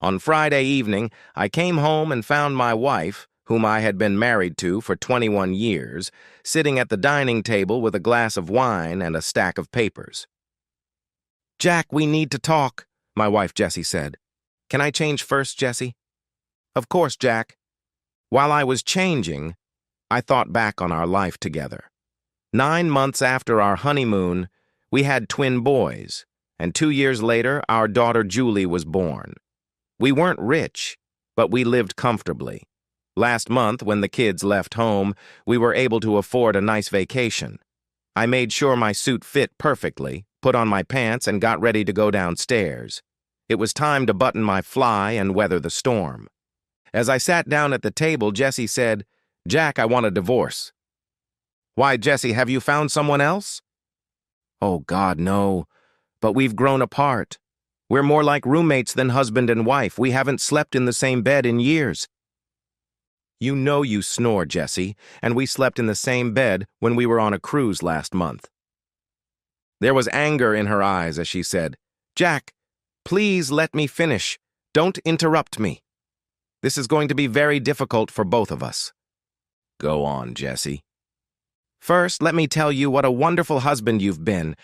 On Friday evening, I came home and found my wife, whom I had been married to for 21 years, sitting at the dining table with a glass of wine and a stack of papers. "Jack, we need to talk," my wife Jessie said. "Can I change first, Jessie?" "Of course, Jack." While I was changing, I thought back on our life together. 9 months after our honeymoon, we had twin boys, and 2 years later, our daughter Julie was born. We weren't rich, but we lived comfortably. Last month, when the kids left home, we were able to afford a nice vacation. I made sure my suit fit perfectly, put on my pants, and got ready to go downstairs. It was time to button my fly and weather the storm. As I sat down at the table, Jessie said, "Jack, I want a divorce." "Why, Jessie, have you found someone else?" "Oh, God, no. But we've grown apart. We're more like roommates than husband and wife. We haven't slept in the same bed in years." "You know you snore, Jessie, and we slept in the same bed when we were on a cruise last month." There was anger in her eyes as she said, "Jack, please let me finish. Don't interrupt me. This is going to be very difficult for both of us." "Go on, Jessie." "First, let me tell you what a wonderful husband you've been.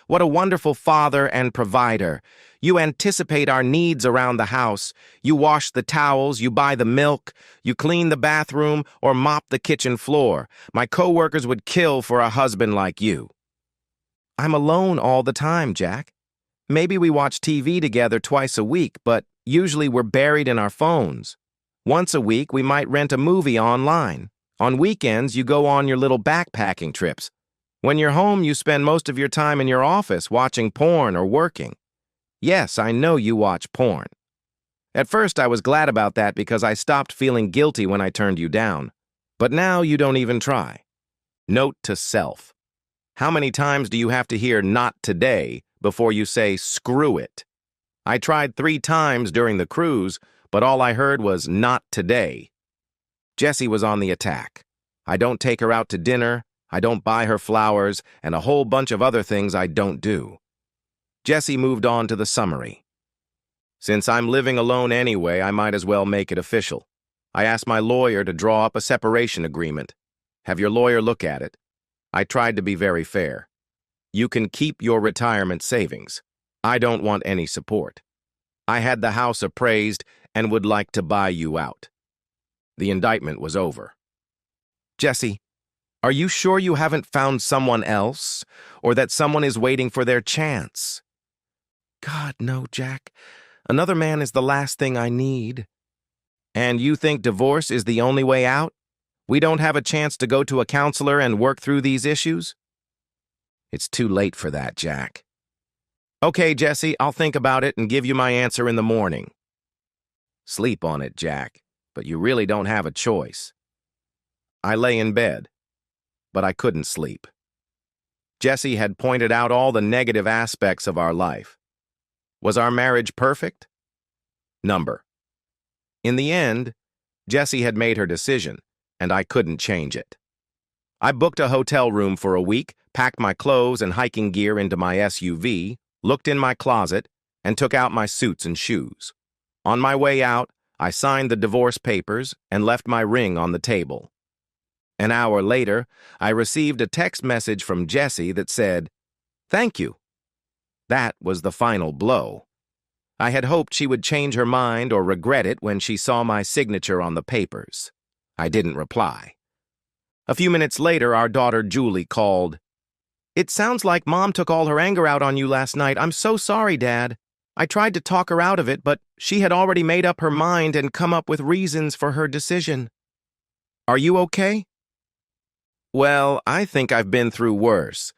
What a wonderful father and provider. You anticipate our needs around the house. You wash the towels, you buy the milk, you clean the bathroom, or mop the kitchen floor. My coworkers would kill for a husband like you." "I'm alone all the time, Jack. Maybe we watch TV together twice a week, but usually we're buried in our phones. Once a week, we might rent a movie online. On weekends, you go on your little backpacking trips. When you're home, you spend most of your time in your office watching porn or working. Yes, I know you watch porn. At first, I was glad about that because I stopped feeling guilty when I turned you down. But now you don't even try." Note to self. How many times do you have to hear "not today" before you say "screw it"? I tried 3 times during the cruise, but all I heard was "not today." Jessie was on the attack. I don't take her out to dinner, I don't buy her flowers, and a whole bunch of other things I don't do. Jessie moved on to the summary. "Since I'm living alone anyway, I might as well make it official. I asked my lawyer to draw up a separation agreement. Have your lawyer look at it. I tried to be very fair. You can keep your retirement savings. I don't want any support. I had the house appraised and would like to buy you out." The indictment was over. "Jessie, are you sure you haven't found someone else, or that someone is waiting for their chance?" "God, no, Jack. Another man is the last thing I need." "And you think divorce is the only way out? We don't have a chance to go to a counselor and work through these issues?" "It's too late for that, Jack." "Okay, Jessie, I'll think about it and give you my answer in the morning." "Sleep on it, Jack, but you really don't have a choice." I lay in bed, but I couldn't sleep. Jessie had pointed out all the negative aspects of our life. Was our marriage perfect? Number. In the end, Jessie had made her decision, and I couldn't change it. I booked a hotel room for a week, packed my clothes and hiking gear into my SUV, looked in my closet, and took out my suits and shoes. On my way out, I signed the divorce papers and left my ring on the table. An hour later, I received a text message from Jessie that said, "Thank you." That was the final blow. I had hoped she would change her mind or regret it when she saw my signature on the papers. I didn't reply. A few minutes later, our daughter Julie called. "It sounds like Mom took all her anger out on you last night. I'm so sorry, Dad. I tried to talk her out of it, but she had already made up her mind and come up with reasons for her decision. Are you okay?" "Well, I think I've been through worse.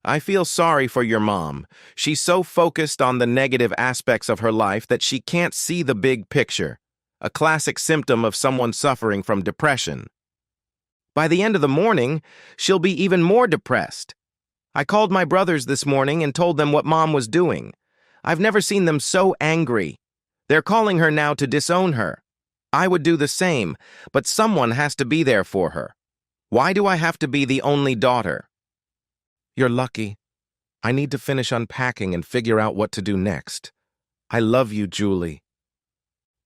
I feel sorry for your mom. She's so focused on the negative aspects of her life that she can't see the big picture, a classic symptom of someone suffering from depression. By the end of the morning, she'll be even more depressed. I called my brothers this morning and told them what Mom was doing. I've never seen them so angry. They're calling her now to disown her. I would do the same, but someone has to be there for her. Why do I have to be the only daughter?" "You're lucky. I need to finish unpacking and figure out what to do next. I love you, Julie."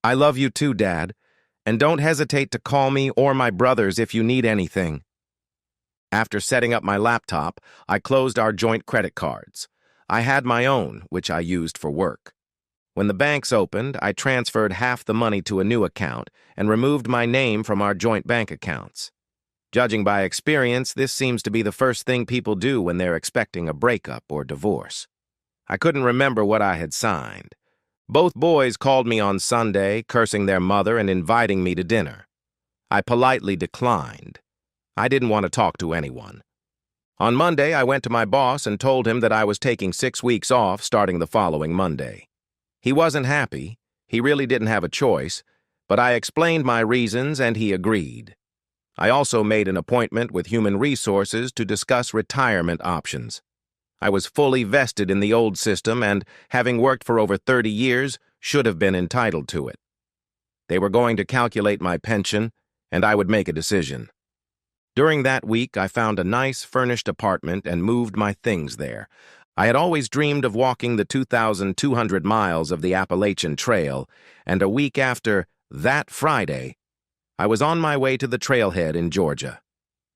I love you too, Dad, and don't hesitate to call me or my brothers if you need anything. After setting up my laptop, I closed our joint credit cards. I had my own, which I used for work. When the banks opened, I transferred half the money to a new account and removed my name from our joint bank accounts. Judging by experience, this seems to be the first thing people do when they're expecting a breakup or divorce. I couldn't remember what I had signed. Both boys called me on Sunday, cursing their mother and inviting me to dinner. I politely declined. I didn't want to talk to anyone. On Monday, I went to my boss and told him that I was taking 6 weeks off starting the following Monday. He wasn't happy. He really didn't have a choice, but I explained my reasons and he agreed. I also made an appointment with Human Resources to discuss retirement options. I was fully vested in the old system and, having worked for over 30 years, should have been entitled to it. They were going to calculate my pension, and I would make a decision. During that week, I found a nice, furnished apartment and moved my things there. I had always dreamed of walking the 2,200 miles of the Appalachian Trail, and a week after that Friday, I was on my way to the trailhead in Georgia.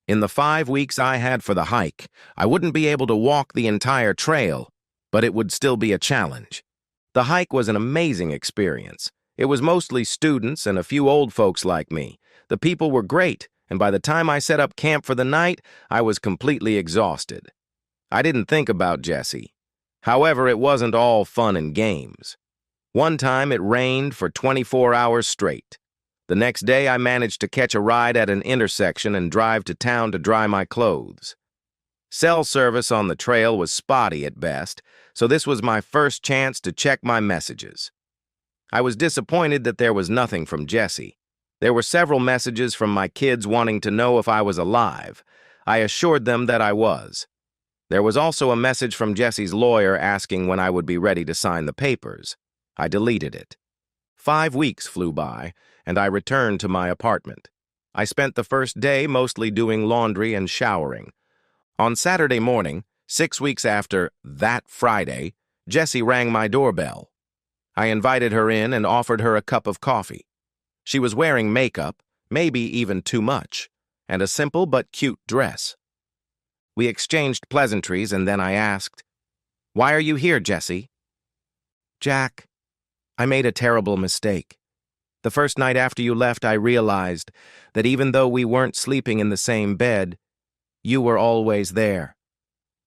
In the 5 weeks I had for the hike, I wouldn't be able to walk the entire trail, but it would still be a challenge. The hike was an amazing experience. It was mostly students and a few old folks like me. The people were great, and by the time I set up camp for the night, I was completely exhausted. I didn't think about Jesse. However, it wasn't all fun and games. One time it rained for 24 hours straight. The next day, I managed to catch a ride at an intersection and drive to town to dry my clothes. Cell service on the trail was spotty at best, so this was my first chance to check my messages. I was disappointed that there was nothing from Jesse. There were several messages from my kids wanting to know if I was alive. I assured them that I was. There was also a message from Jesse's lawyer asking when I would be ready to sign the papers. I deleted it. 5 weeks flew by, and I returned to my apartment. I spent the first day mostly doing laundry and showering. On Saturday morning, 6 weeks after that Friday, Jessie rang my doorbell. I invited her in and offered her a cup of coffee. She was wearing makeup, maybe even too much, and a simple but cute dress. We exchanged pleasantries, and then I asked, "Why are you here, Jessie?" "Jack, I made a terrible mistake. The first night after you left, I realized that even though we weren't sleeping in the same bed, you were always there.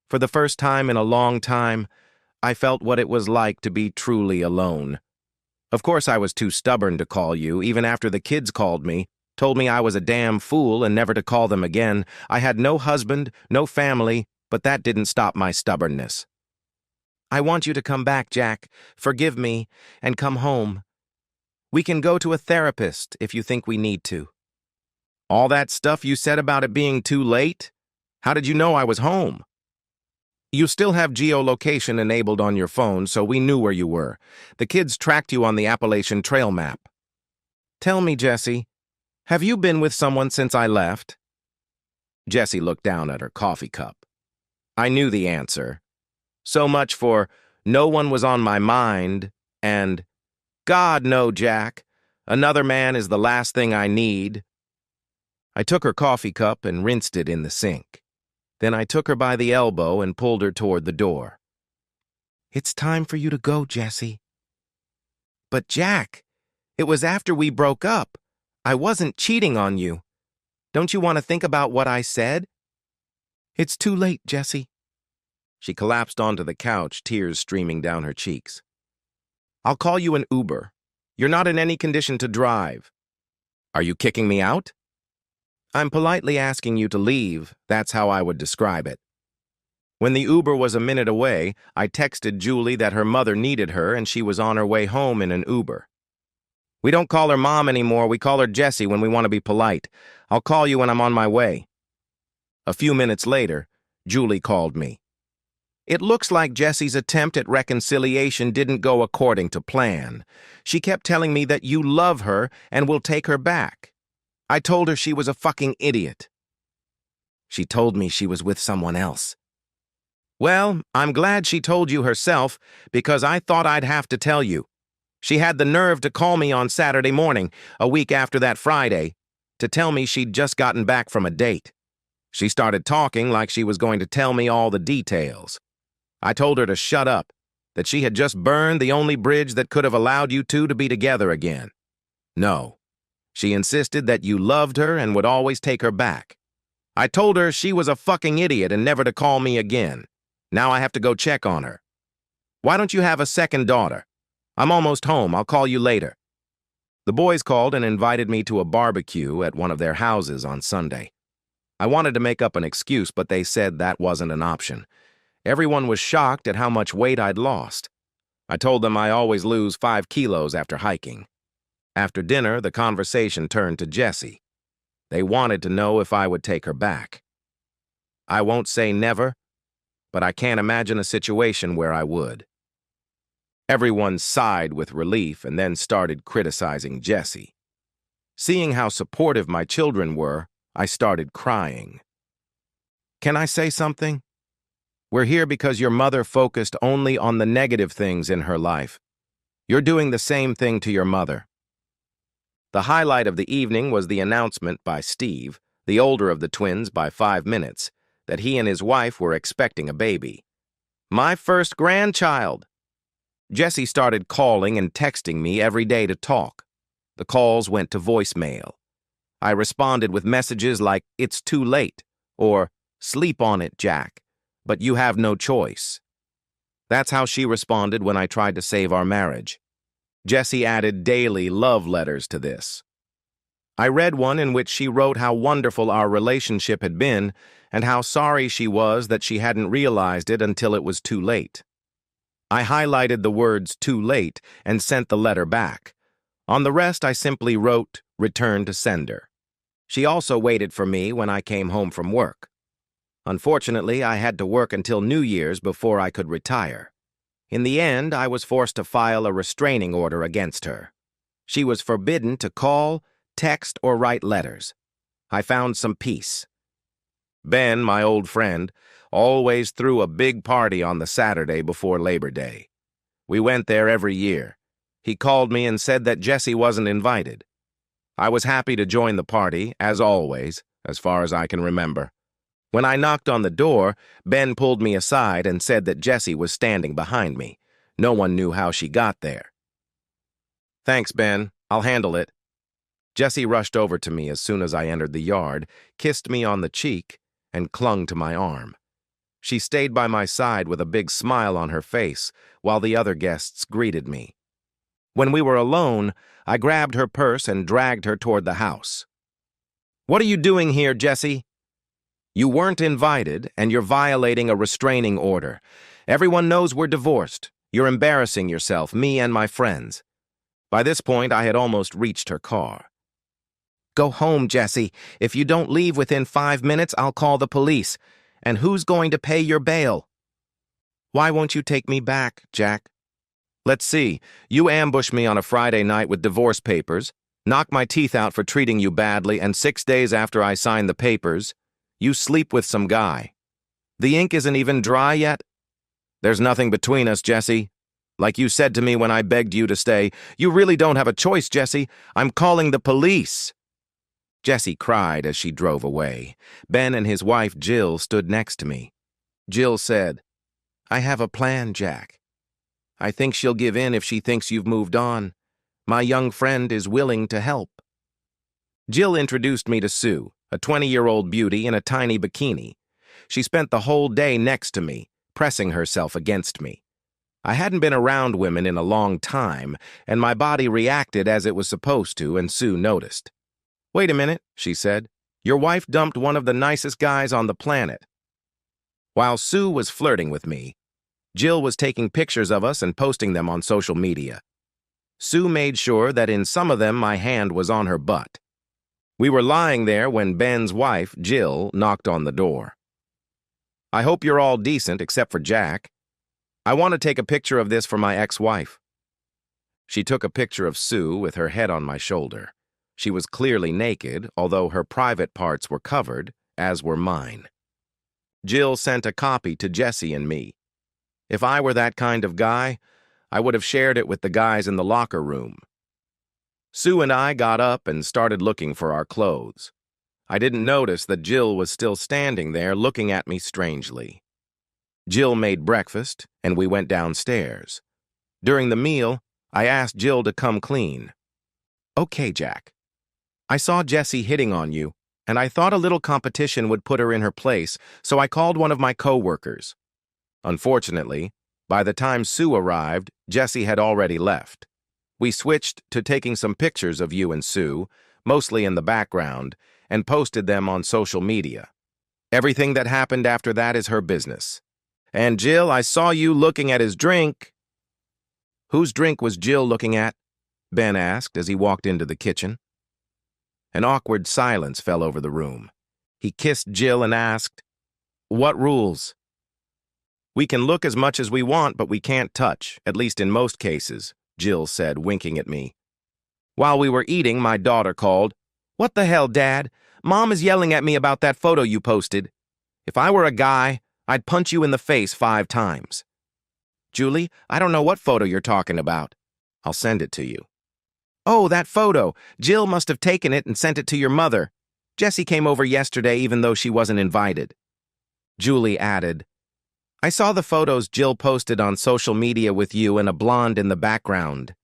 For the first time in a long time, I felt what it was like to be truly alone. Of course, I was too stubborn to call you, even after the kids called me, told me I was a damn fool and never to call them again. I had no husband, no family, but that didn't stop my stubbornness. I want you to come back, Jack. Forgive me, and come home. We can go to a therapist if you think we need to." "All that stuff you said about it being too late? How did you know I was home?" "You still have geolocation enabled on your phone, so we knew where you were. The kids tracked you on the Appalachian Trail map." "Tell me, Jessie, have you been with someone since I left?" Jessie looked down at her coffee cup. I knew the answer. So much for "no one was on my mind" and "God, no, Jack. Another man is the last thing I need." I took her coffee cup and rinsed it in the sink. Then I took her by the elbow and pulled her toward the door. "It's time for you to go, Jessie." "But Jack, it was after we broke up. I wasn't cheating on you. Don't you want to think about what I said?" "It's too late, Jessie." She collapsed onto the couch, tears streaming down her cheeks. "I'll call you an Uber. You're not in any condition to drive." "Are you kicking me out?" "I'm politely asking you to leave. That's how I would describe it." When the Uber was a minute away, I texted Julie that her mother needed her and she was on her way home in an Uber. "We don't call her Mom anymore. We call her Jessie when we want to be polite. I'll call you when I'm on my way." A few minutes later, Julie called me. "It looks like Jessie's attempt at reconciliation didn't go according to plan. She kept telling me that you love her and will take her back. I told her she was a fucking idiot." "She told me she was with someone else." "Well, I'm glad she told you herself, because I thought I'd have to tell you. She had the nerve to call me on Saturday morning, a week after that Friday, to tell me she'd just gotten back from a date. She started talking like she was going to tell me all the details. I told her to shut up, that she had just burned the only bridge that could have allowed you two to be together again. No. She insisted that you loved her and would always take her back. I told her she was a fucking idiot and never to call me again. Now I have to go check on her. Why don't you have a second daughter? I'm almost home. I'll call you later. The boys called and invited me to a barbecue at one of their houses on Sunday. I wanted to make up an excuse, but they said that wasn't an option. Everyone was shocked at how much weight I'd lost. I told them I always lose 5 kilos after hiking. After dinner, the conversation turned to Jessie. They wanted to know if I would take her back. I won't say never, but I can't imagine a situation where I would. Everyone sighed with relief and then started criticizing Jessie. Seeing how supportive my children were, I started crying. Can I say something? We're here because your mother focused only on the negative things in her life. You're doing the same thing to your mother. The highlight of the evening was the announcement by Steve, the older of the twins by 5 minutes, that he and his wife were expecting a baby. My first grandchild! Jessie started calling and texting me every day to talk. The calls went to voicemail. I responded with messages like, "It's too late," or "Sleep on it, Jack, but you have no choice." That's how she responded when I tried to save our marriage. Jessie added daily love letters to this. I read one in which she wrote how wonderful our relationship had been and how sorry she was that she hadn't realized it until it was too late. I highlighted the words "too late" and sent the letter back. On the rest, I simply wrote, "Return to sender." She also waited for me when I came home from work. Unfortunately, I had to work until New Year's before I could retire. In the end, I was forced to file a restraining order against her. She was forbidden to call, text, or write letters. I found some peace. Ben, my old friend, always threw a big party on the Saturday before Labor Day. We went there every year. He called me and said that Jessie wasn't invited. I was happy to join the party, as always, as far as I can remember. When I knocked on the door, Ben pulled me aside and said that Jessie was standing behind me. No one knew how she got there. "Thanks, Ben. I'll handle it." Jessie rushed over to me as soon as I entered the yard, kissed me on the cheek, and clung to my arm. She stayed by my side with a big smile on her face while the other guests greeted me. When we were alone, I grabbed her purse and dragged her toward the house. "What are you doing here, Jessie? You weren't invited, and you're violating a restraining order. Everyone knows we're divorced. You're embarrassing yourself, me and my friends." By this point, I had almost reached her car. "Go home, Jessie. If you don't leave within 5 minutes, I'll call the police. And who's going to pay your bail?" "Why won't you take me back, Jack?" "Let's see. You ambush me on a Friday night with divorce papers, knock my teeth out for treating you badly, and 6 days after I sign the papers, you sleep with some guy. The ink isn't even dry yet. There's nothing between us, Jessie. Like you said to me when I begged you to stay, you really don't have a choice, Jessie. I'm calling the police." Jessie cried as she drove away. Ben and his wife, Jill, stood next to me. Jill said, "I have a plan, Jack. I think she'll give in if she thinks you've moved on. My young friend is willing to help." Jill introduced me to Sue, a 20-year-old beauty in a tiny bikini. She spent the whole day next to me, pressing herself against me. I hadn't been around women in a long time, and my body reacted as it was supposed to, and Sue noticed. "Wait a minute," she said. "Your wife dumped one of the nicest guys on the planet." While Sue was flirting with me, Jill was taking pictures of us and posting them on social media. Sue made sure that in some of them my hand was on her butt. We were lying there when Ben's wife, Jill, knocked on the door. "I hope you're all decent except for Jack. I want to take a picture of this for my ex-wife." She took a picture of Sue with her head on my shoulder. She was clearly naked, although her private parts were covered, as were mine. Jill sent a copy to Jessie and me. If I were that kind of guy, I would have shared it with the guys in the locker room. Sue and I got up and started looking for our clothes. I didn't notice that Jill was still standing there looking at me strangely. Jill made breakfast, and we went downstairs. During the meal, I asked Jill to come clean. "Okay, Jack. I saw Jessie hitting on you, and I thought a little competition would put her in her place, so I called one of my co-workers. Unfortunately, by the time Sue arrived, Jessie had already left. We switched to taking some pictures of you and Sue, mostly in the background, and posted them on social media. Everything that happened after that is her business. And Jill, I saw you looking at his drink." "Whose drink was Jill looking at?" Ben asked as he walked into the kitchen. An awkward silence fell over the room. He kissed Jill and asked, "What rules?" "We can look as much as we want, but we can't touch, at least in most cases," Jill said, winking at me. While we were eating, my daughter called, "What the hell, Dad? Mom is yelling at me about that photo you posted. If I were a guy, I'd punch you in the face 5 times. "Julie, I don't know what photo you're talking about." "I'll send it to you." "Oh, that photo. Jill must have taken it and sent it to your mother. Jessie came over yesterday even though she wasn't invited." Julie added, "I saw the photos Jill posted on social media with you and a blonde in the background.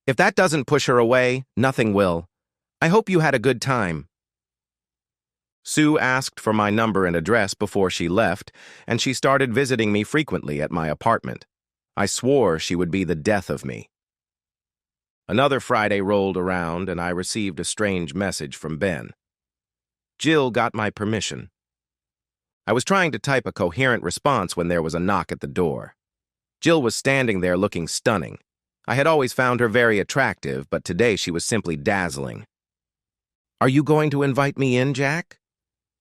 If that doesn't push her away, nothing will. I hope you had a good time." Sue asked for my number and address before she left, and she started visiting me frequently at my apartment. I swore she would be the death of me. Another Friday rolled around, and I received a strange message from Ben. Jill got my permission. I was trying to type a coherent response when there was a knock at the door. Jill was standing there looking stunning. I had always found her very attractive, but today she was simply dazzling. "Are you going to invite me in, Jack?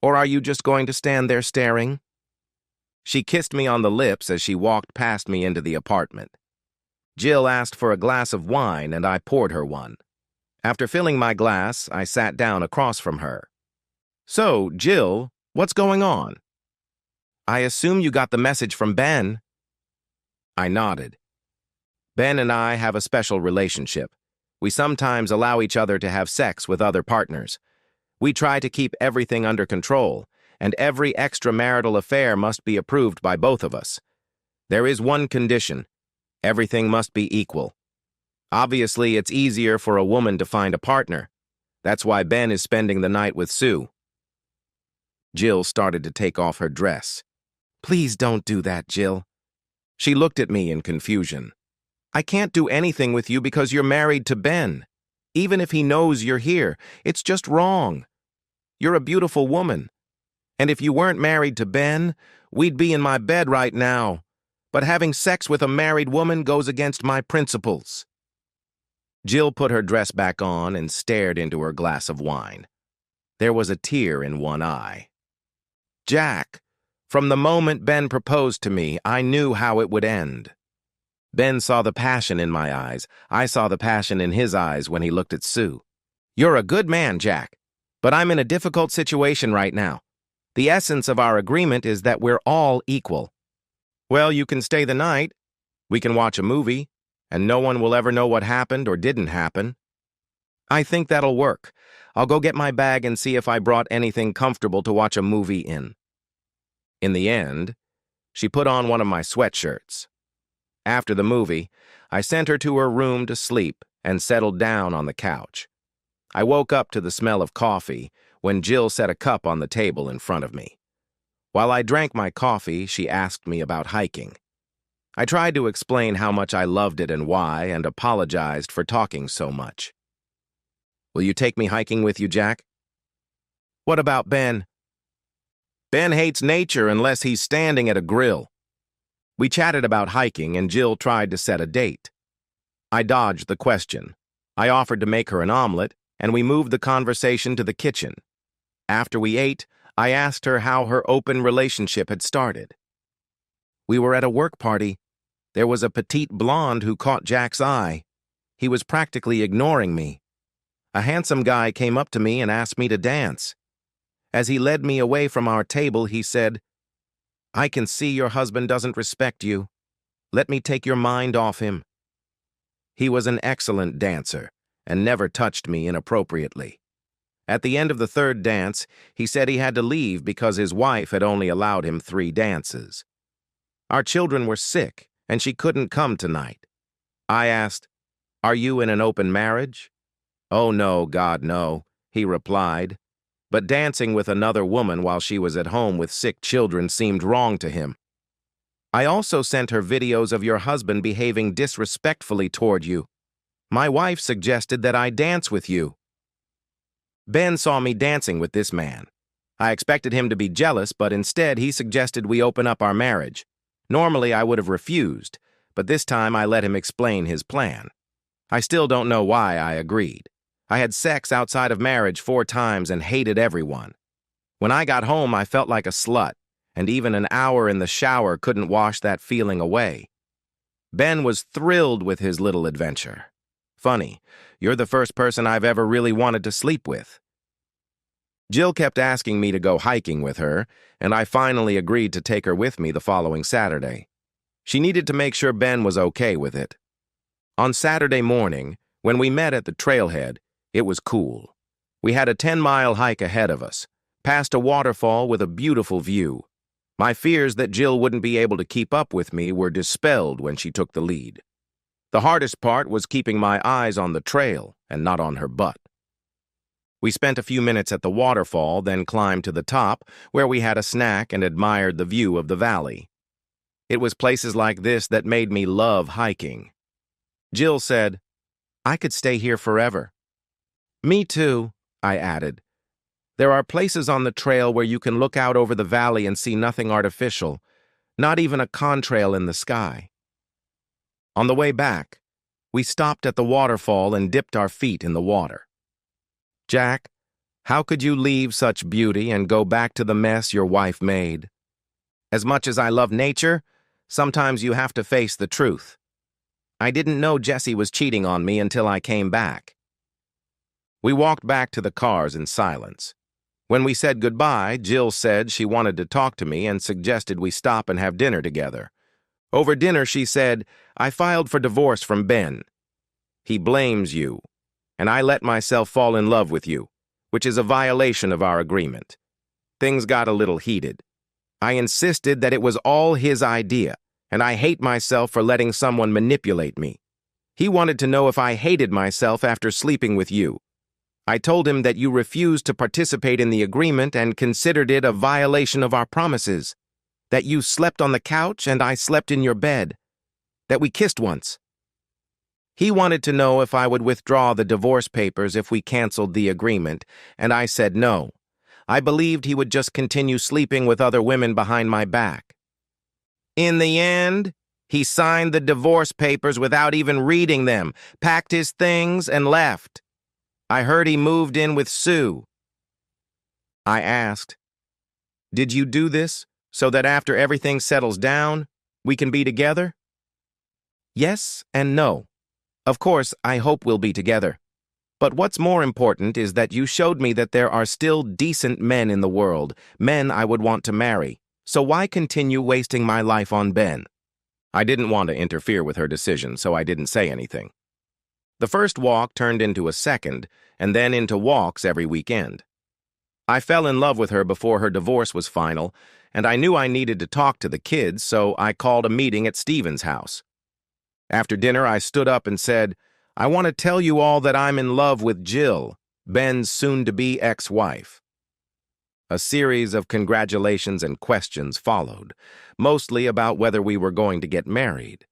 Or are you just going to stand there staring?" She kissed me on the lips as she walked past me into the apartment. Jill asked for a glass of wine, and I poured her one. After filling my glass, I sat down across from her. "So, Jill, what's going on?" "I assume you got the message from Ben." I nodded. Ben and I have a special relationship. We sometimes allow each other to have sex with other partners. We try to keep everything under control, and every extramarital affair must be approved by both of us. There is one condition: everything must be equal. Obviously, it's easier for a woman to find a partner. That's why Ben is spending the night with Sue. Jill started to take off her dress. "Please don't do that, Jill." She looked at me in confusion. "I can't do anything with you because you're married to Ben. Even if he knows you're here, it's just wrong. You're a beautiful woman. And if you weren't married to Ben, we'd be in my bed right now. But having sex with a married woman goes against my principles." Jill put her dress back on and stared into her glass of wine. There was a tear in one eye. "Jack, from the moment Ben proposed to me, I knew how it would end. Ben saw the passion in my eyes. I saw the passion in his eyes when he looked at Sue. You're a good man, Jack, but I'm in a difficult situation right now. The essence of our agreement is that we're all equal. Well, you can stay the night. We can watch a movie, and no one will ever know what happened or didn't happen. I think that'll work. I'll go get my bag and see if I brought anything comfortable to watch a movie in. In the end, she put on one of my sweatshirts. After the movie, I sent her to her room to sleep and settled down on the couch. I woke up to the smell of coffee when Jill set a cup on the table in front of me. While I drank my coffee, she asked me about hiking. I tried to explain how much I loved it and why, and apologized for talking so much. Will you take me hiking with you, Jack? What about Ben? Ben hates nature unless he's standing at a grill. We chatted about hiking, and Jill tried to set a date. I dodged the question. I offered to make her an omelet, and we moved the conversation to the kitchen. After we ate, I asked her how her open relationship had started. We were at a work party. There was a petite blonde who caught Jack's eye. He was practically ignoring me. A handsome guy came up to me and asked me to dance. As he led me away from our table, he said, "I can see your husband doesn't respect you. Let me take your mind off him. He was an excellent dancer and never touched me inappropriately. At the end of the third dance, he said he had to leave because his wife had only allowed him 3 dances. Our children were sick, and she couldn't come tonight. I asked, "Are you in an open marriage?" "Oh, no, God, no," he replied. But dancing with another woman while she was at home with sick children seemed wrong to him. "I also sent her videos of your husband behaving disrespectfully toward you. My wife suggested that I dance with you." Ben saw me dancing with this man. I expected him to be jealous, but instead he suggested we open up our marriage. Normally I would have refused, but this time I let him explain his plan. I still don't know why I agreed. I had sex outside of marriage 4 times and hated everyone. When I got home, I felt like a slut, and even an hour in the shower couldn't wash that feeling away. Ben was thrilled with his little adventure. Funny, you're the first person I've ever really wanted to sleep with. Jill kept asking me to go hiking with her, and I finally agreed to take her with me the following Saturday. She needed to make sure Ben was okay with it. On Saturday morning, when we met at the trailhead, it was cool. We had a 10-mile hike ahead of us, past a waterfall with a beautiful view. My fears that Jill wouldn't be able to keep up with me were dispelled when she took the lead. The hardest part was keeping my eyes on the trail and not on her butt. We spent a few minutes at the waterfall, then climbed to the top, where we had a snack and admired the view of the valley. It was places like this that made me love hiking. Jill said, "I could stay here forever." "Me too," I added. "There are places on the trail where you can look out over the valley and see nothing artificial, not even a contrail in the sky." On the way back, we stopped at the waterfall and dipped our feet in the water. "Jack, how could you leave such beauty and go back to the mess your wife made? As much as I love nature, sometimes you have to face the truth. I didn't know Jesse was cheating on me until I came back." We walked back to the cars in silence. When we said goodbye, Jill said she wanted to talk to me and suggested we stop and have dinner together. Over dinner, she said, "I filed for divorce from Ben. He blames you, and I let myself fall in love with you, which is a violation of our agreement." Things got a little heated. I insisted that it was all his idea, and I hate myself for letting someone manipulate me. He wanted to know if I hated myself after sleeping with you. I told him that you refused to participate in the agreement and considered it a violation of our promises, that you slept on the couch and I slept in your bed, that we kissed once. He wanted to know if I would withdraw the divorce papers if we canceled the agreement, and I said no. I believed he would just continue sleeping with other women behind my back. In the end, he signed the divorce papers without even reading them, packed his things, and left. I heard he moved in with Sue. I asked, "Did you do this so that after everything settles down, we can be together?" Yes and no. Of course, I hope we'll be together. But what's more important is that you showed me that there are still decent men in the world, men I would want to marry. So why continue wasting my life on Ben? I didn't want to interfere with her decision, so I didn't say anything. The first walk turned into a second, and then into walks every weekend. I fell in love with her before her divorce was final, and I knew I needed to talk to the kids, so I called a meeting at Stephen's house. After dinner, I stood up and said, "I want to tell you all that I'm in love with Jill, Ben's soon-to-be ex-wife." A series of congratulations and questions followed, mostly about whether we were going to get married.